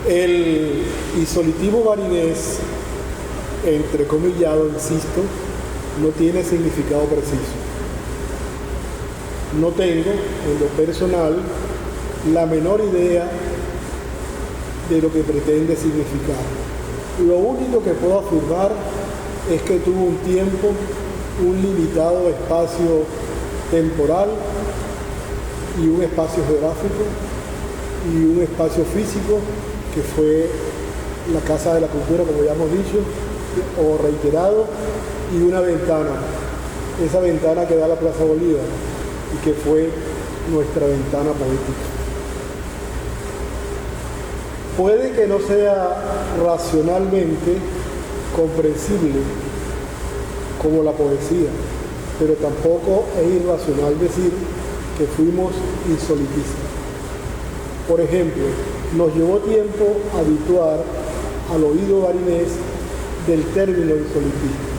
El isolitivo barinés, entrecomillado, insisto, no tiene significado preciso. No tengo, en lo personal, la menor idea de lo que pretende significar. Lo único que puedo afirmar es que tuvo un tiempo, un limitado espacio temporal y un espacio geográfico y un espacio físico que fue la Casa de la Cultura, como ya hemos dicho, o reiterado, y una ventana, esa ventana que da a la Plaza Bolívar y que fue nuestra ventana poética. Puede que no sea racionalmente comprensible como la poesía, pero tampoco es irracional decir que fuimos insolitistas. Por ejemplo, nos llevó tiempo habituar al oído barinés del término insolitismo.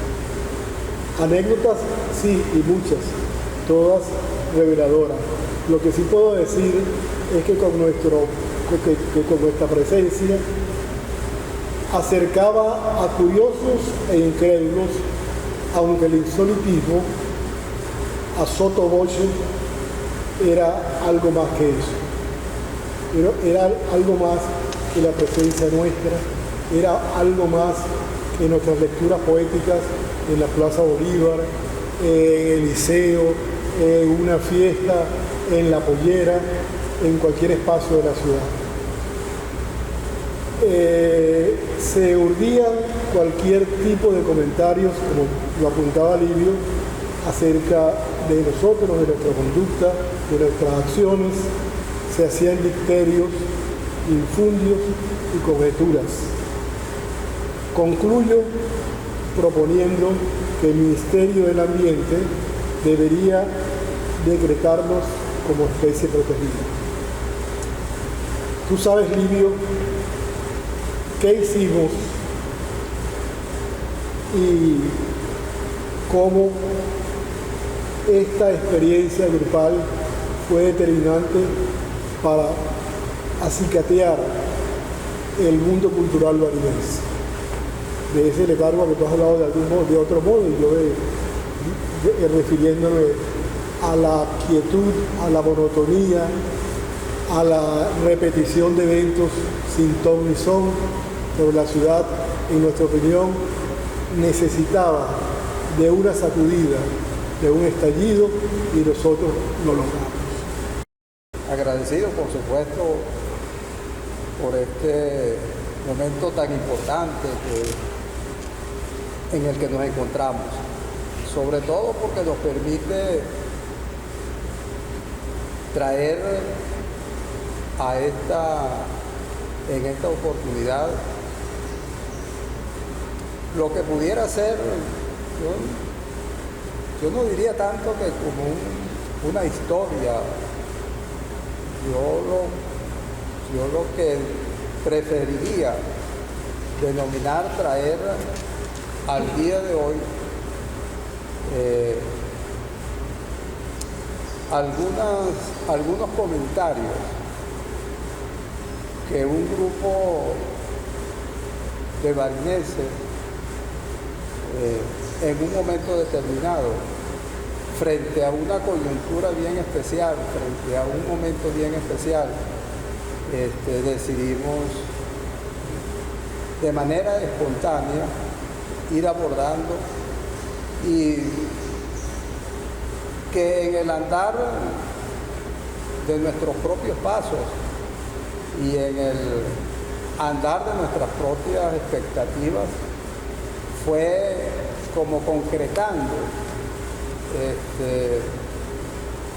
Anécdotas, sí, y muchas, todas reveladoras. Lo que sí puedo decir es que con nuestra presencia acercaba a curiosos e incrédulos, aunque el insolitismo, a sotto voce, era algo más que eso. Era algo más que la presencia nuestra, era algo más que nuestras lecturas poéticas en la Plaza Bolívar, en el Liceo, en una fiesta, en la Pollera, en cualquier espacio de la ciudad. Se urdían cualquier tipo de comentarios, como lo apuntaba Livio, acerca de nosotros, de nuestra conducta, de nuestras acciones. Se hacían dicterios, infundios y conjeturas. Concluyo proponiendo que el Ministerio del Ambiente debería decretarnos como especie protegida. Tú sabes, Livio, qué hicimos y cómo esta experiencia grupal fue determinante para acicatear el mundo cultural barinés. De ese letargo que tú has hablado de algún modo, de otro modo, y yo refiriéndome a la quietud, a la monotonía, a la repetición de eventos sin ton ni son, pero la ciudad, en nuestra opinión, necesitaba de una sacudida, de un estallido, y nosotros lo logramos. Agradecido, por supuesto, por este momento tan importante en el que nos encontramos, sobre todo porque nos permite traer en esta oportunidad lo que pudiera ser, yo no diría tanto que como una historia. Yo lo que preferiría denominar, traer al día de hoy algunos comentarios que un grupo de barineses en un momento determinado, frente a una coyuntura bien especial, frente a un momento bien especial, decidimos de manera espontánea ir abordando, y que en el andar de nuestros propios pasos y en el andar de nuestras propias expectativas fue como concretando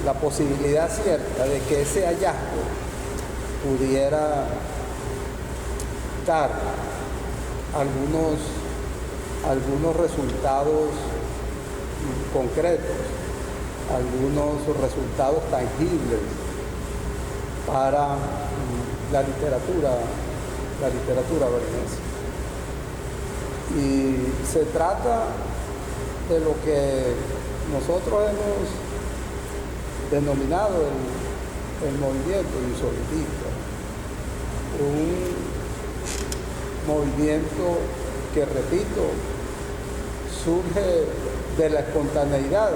la posibilidad cierta de que ese hallazgo pudiera dar algunos resultados concretos, algunos resultados tangibles para la literatura barinesa. Y se trata de lo que nosotros hemos denominado el movimiento insolitista, movimiento que, repito, surge de la espontaneidad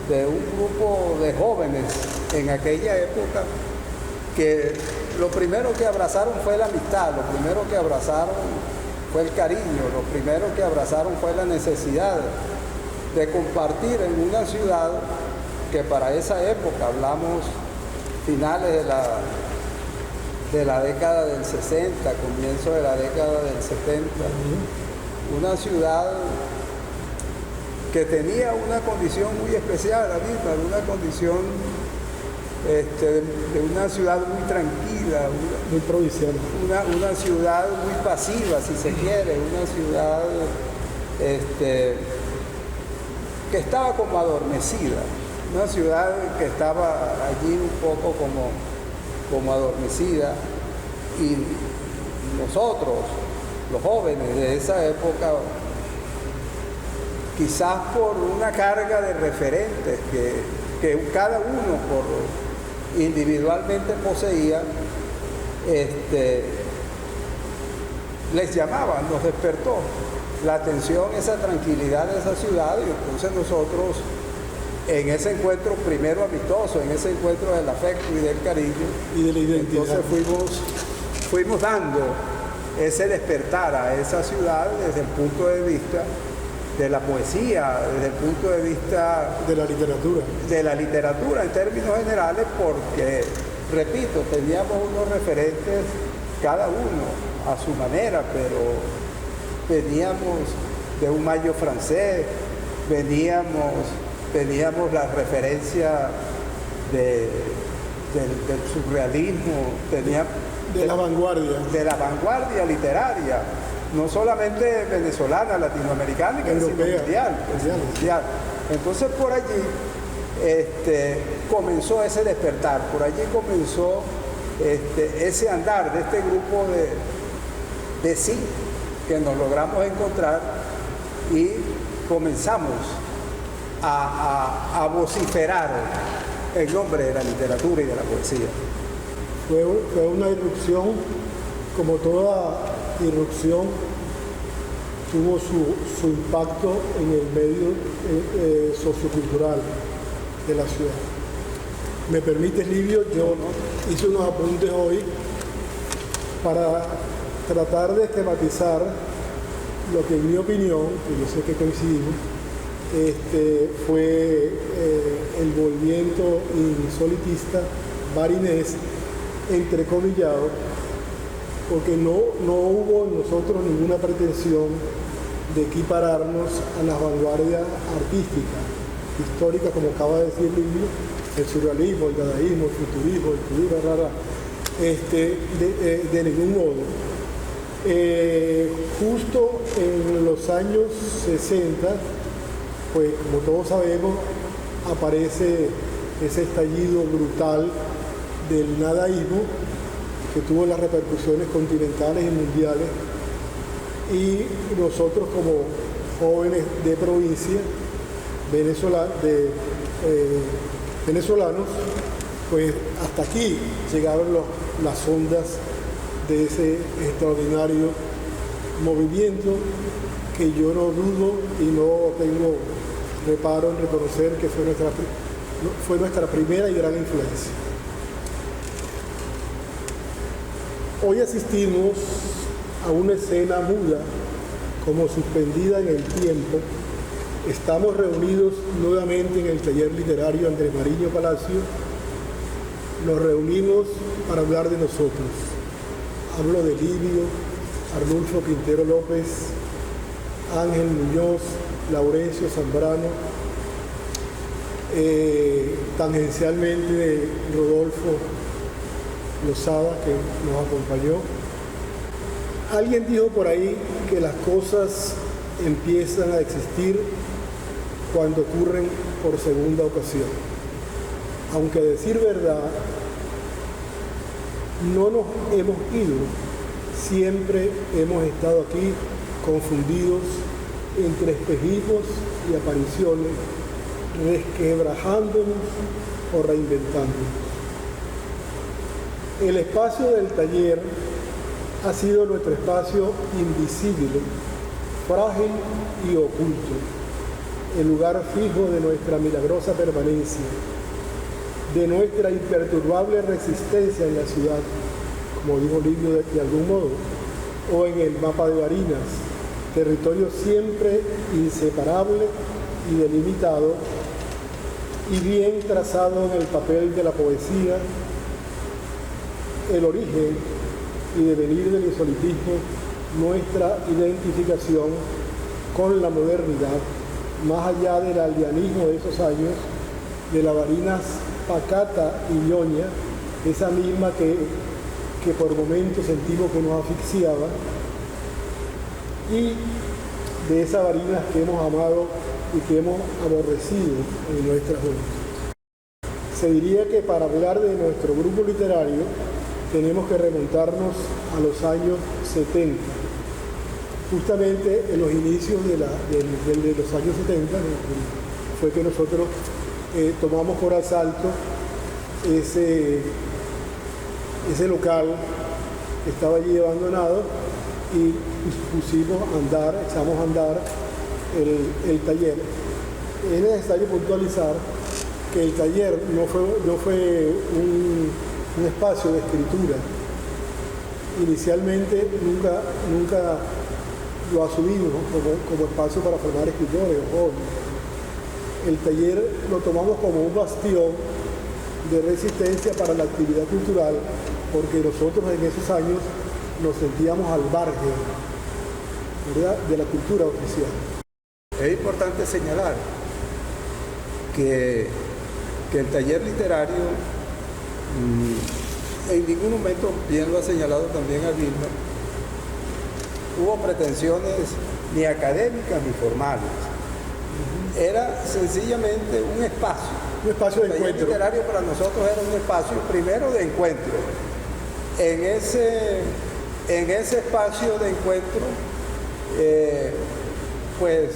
de un grupo de jóvenes en aquella época que lo primero que abrazaron fue la amistad, lo primero que abrazaron fue el cariño, lo primero que abrazaron fue la necesidad de compartir en una ciudad que para esa época, hablamos finales de la década del 60, comienzo de la década del 70, una ciudad que tenía una condición muy especial, una condición de una ciudad muy tranquila, muy provincial, una ciudad muy pasiva, si se quiere, una ciudad que estaba como adormecida, una ciudad que estaba allí un poco como adormecida, y nosotros, los jóvenes de esa época, quizás por una carga de referentes que cada uno individualmente poseía, les llamaba, nos despertó la atención, esa tranquilidad de esa ciudad, y entonces nosotros, en ese encuentro primero amistoso, en ese encuentro del afecto y del cariño, y de la identidad, entonces fuimos dando ese despertar a esa ciudad desde el punto de vista de la poesía, desde el punto de vista de la literatura. De la literatura en términos generales, porque, repito, teníamos unos referentes, cada uno a su manera, pero veníamos de un Mayo francés, teníamos la referencia del surrealismo, de la vanguardia literaria, no solamente venezolana, latinoamericana, sino mundial. Entonces por allí comenzó ese despertar, por allí comenzó ese andar de este grupo de sí que nos logramos encontrar, y comenzamos a vociferar en nombre de la literatura y de la poesía. Fue una irrupción, como toda irrupción, tuvo su impacto en el medio sociocultural de la ciudad. ¿Me permites, Livio? Yo hice unos apuntes hoy para tratar de esquematizar lo que, en mi opinión, que yo sé que coincidimos, fue el movimiento insolitista barinés, entrecomillado, porque no hubo en nosotros ninguna pretensión de equipararnos a las vanguardias artísticas, históricas, como acaba de decir Livio, el surrealismo, el dadaísmo, el futurismo, el futuro, de ningún modo. Justo en los años 60, pues como todos sabemos, aparece ese estallido brutal del nadaísmo, que tuvo las repercusiones continentales y mundiales, y nosotros como jóvenes de provincia, venezolanos, pues hasta aquí llegaron las ondas de ese extraordinario movimiento, que yo no dudo y no tengo reparo en reconocer que fue nuestra primera y gran influencia. Hoy asistimos a una escena muda, como suspendida en el tiempo. Estamos reunidos nuevamente en el taller literario Andrés Mariño Palacio. Nos reunimos para hablar de nosotros. Hablo de Livio, Arnulfo Quintero López, Ángel Muñoz, Laurencio Zambrano, tangencialmente de Rodolfo Lozada, que nos acompañó. Alguien dijo por ahí que las cosas empiezan a existir cuando ocurren por segunda ocasión. Aunque a decir verdad, no nos hemos ido, siempre hemos estado aquí confundidos entre espejismos y apariciones, resquebrajándonos o reinventándonos. El espacio del taller ha sido nuestro espacio invisible, frágil y oculto, el lugar fijo de nuestra milagrosa permanencia, de nuestra imperturbable resistencia en la ciudad, como dijo Livio de algún modo, o en el mapa de Barinas, territorio siempre inseparable y delimitado y bien trazado en el papel de la poesía, el origen y devenir del insolitismo, nuestra identificación con la modernidad, más allá del aldeanismo de esos años, de la Barinas pacata y ñoña, esa misma que por momentos sentimos que nos asfixiaba, y de esa Barinas que hemos amado y que hemos aborrecido en nuestra juventud. Se diría que para hablar de nuestro grupo literario tenemos que remontarnos a los años 70. Justamente en los inicios de los años 70 fue que nosotros tomamos por asalto ese local que estaba allí abandonado y echamos a andar el taller. Es necesario puntualizar que el taller no fue un espacio de escritura. Inicialmente nunca lo asumimos, ¿no? como espacio para formar escritores o jóvenes. El taller lo tomamos como un bastión de resistencia para la actividad cultural, porque nosotros en esos años nos sentíamos al margen, ¿verdad?, de la cultura oficial. Es importante señalar que el taller literario en ningún momento, bien lo ha señalado también Vilma, hubo pretensiones ni académicas ni formales. Era sencillamente un espacio. Un espacio de encuentro. El taller literario para nosotros era un espacio primero de encuentro. En ese espacio de encuentro, pues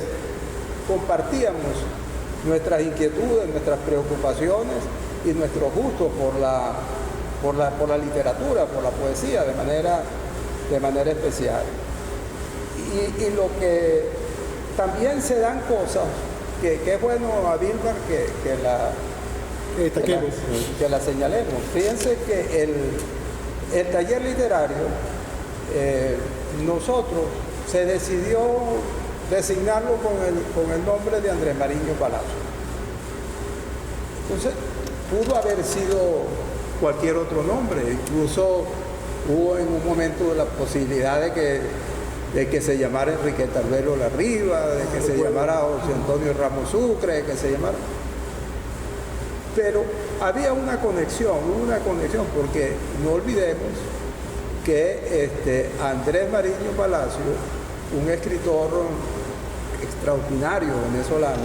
compartíamos nuestras inquietudes, nuestras preocupaciones y nuestro gusto por la literatura, por la poesía, de manera especial. Y lo que también se dan cosas que es bueno a Vilma que la señalemos. Fíjense que el taller literario, nosotros se decidió designarlo con el nombre de Andrés Mariño Palacio. Entonces, pudo haber sido cualquier otro nombre, incluso hubo en un momento la posibilidad de que se llamara Enriqueta Arbelo Larriba, de que se llamara José Antonio Ramos Sucre, de que se llamara... Pero había una conexión, porque no olvidemos que Andrés Mariño Palacio, un escritor extraordinario venezolano,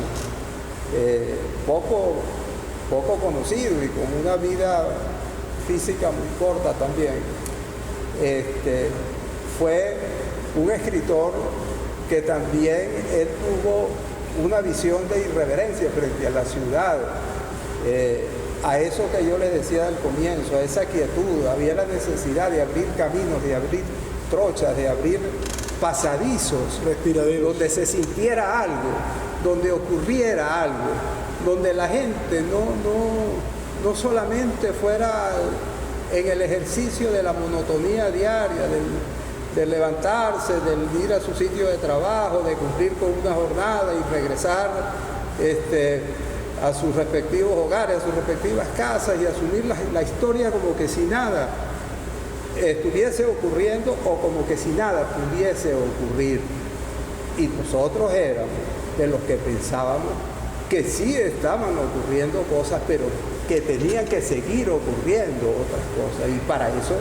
poco conocido y con una vida física muy corta también, fue un escritor que también él tuvo una visión de irreverencia frente a la ciudad, a eso que yo les decía al comienzo, a esa quietud. Había la necesidad de abrir caminos, de abrir trochas, de abrir pasadizos, donde se sintiera algo, donde ocurriera algo, donde la gente no solamente fuera en el ejercicio de la monotonía diaria, de levantarse, de ir a su sitio de trabajo, de cumplir con una jornada y regresar a sus respectivos hogares, a sus respectivas casas y asumir la historia como que si nada estuviese ocurriendo o como que si nada pudiese ocurrir. Y nosotros éramos de los que pensábamos que sí estaban ocurriendo cosas, pero que tenían que seguir ocurriendo otras cosas. Y para eso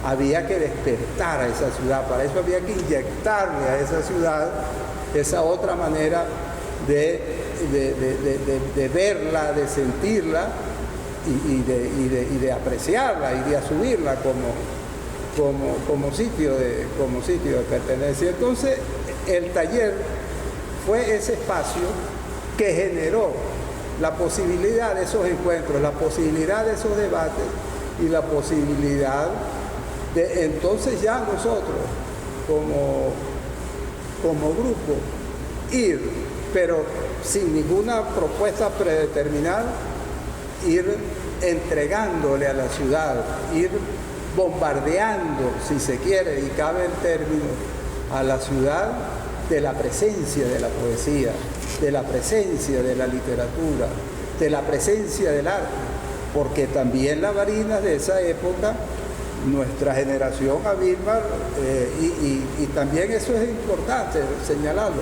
había que despertar a esa ciudad, para eso había que inyectarle a esa ciudad esa otra manera de verla, de sentirla y de apreciarla y de asumirla como sitio de pertenencia. Entonces, el taller fue ese espacio que generó la posibilidad de esos encuentros, la posibilidad de esos debates y la posibilidad Entonces ya nosotros, como grupo, ir, pero sin ninguna propuesta predeterminada, ir entregándole a la ciudad, ir bombardeando, si se quiere, y cabe el término, a la ciudad de la presencia de la poesía, de la presencia de la literatura, de la presencia del arte, porque también las Barinas de esa época, nuestra generación a Vilmar, y también eso es importante señalarlo,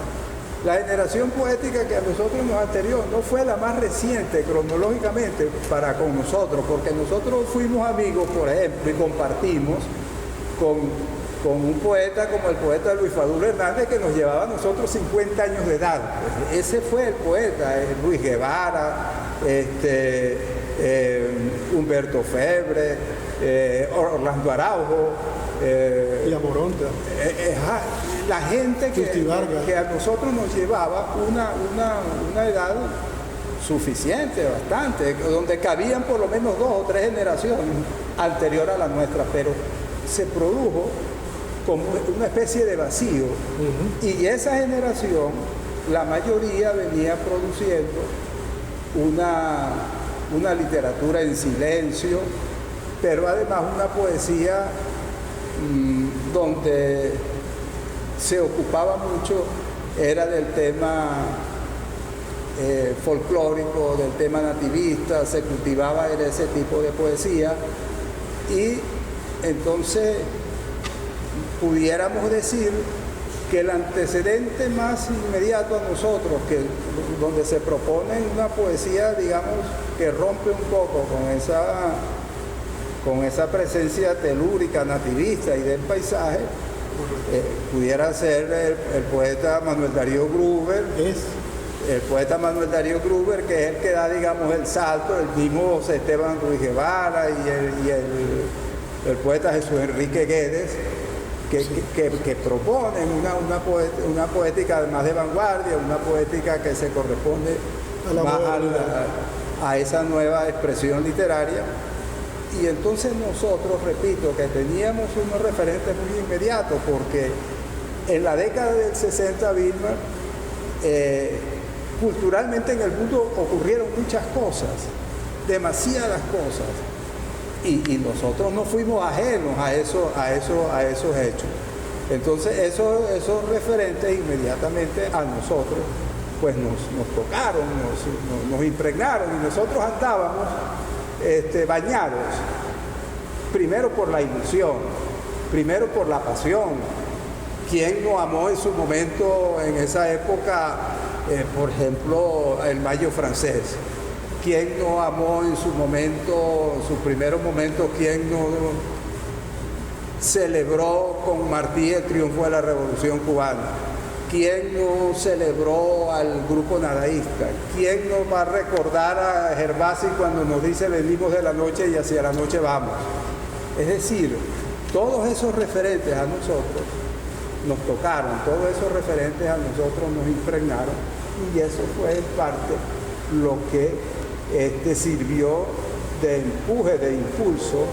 la generación poética que a nosotros nos anterior no fue la más reciente cronológicamente para con nosotros, porque nosotros fuimos amigos, por ejemplo, y compartimos con un poeta como el poeta Luis Fadul Hernández, que nos llevaba a nosotros 50 años de edad. Ese fue el poeta, Luis Guevara, Humberto Febre, Orlando Araujo, y Amoronta. La gente que a nosotros nos llevaba una edad suficiente, bastante, donde cabían por lo menos 2 o 3 generaciones anterior a la nuestra, pero se produjo como una especie de vacío. Y esa generación, la mayoría venía produciendo una literatura en silencio, pero además una poesía donde se ocupaba mucho, era del tema folclórico, del tema nativista, se cultivaba ese tipo de poesía, y entonces pudiéramos decir que el antecedente más inmediato a nosotros, donde se propone una poesía, digamos, que rompe un poco con esa presencia telúrica, nativista y del paisaje, pudiera ser el poeta Manuel Darío Gruber, el poeta Manuel Darío Gruber, que es el que da, digamos, el salto, el mismo Esteban Ruiz Guevara y el poeta Jesús Enrique Guedes, que proponen una poética más de vanguardia, una poética que se corresponde más a esa nueva expresión literaria. Y entonces nosotros, repito, que teníamos unos referentes muy inmediatos, porque en la década del 60, Vilmar, culturalmente en el mundo ocurrieron muchas cosas, demasiadas cosas. Y nosotros no fuimos ajenos a esos hechos. Entonces esos referentes inmediatamente a nosotros pues nos tocaron, nos impregnaron, y nosotros andábamos bañados, primero por la ilusión, primero por la pasión. ¿Quién no amó en su momento, en esa época, por ejemplo, el Mayo francés? ¿Quién no amó en su momento, en sus primeros momentos, quién no celebró con Martí el triunfo de la Revolución Cubana? ¿Quién no celebró al grupo nadaísta? ¿Quién no va a recordar a Gervasi cuando nos dice venimos de la noche y hacia la noche vamos? Es decir, todos esos referentes a nosotros nos tocaron, todos esos referentes a nosotros nos impregnaron, y eso fue en parte lo que sirvió de empuje, de impulso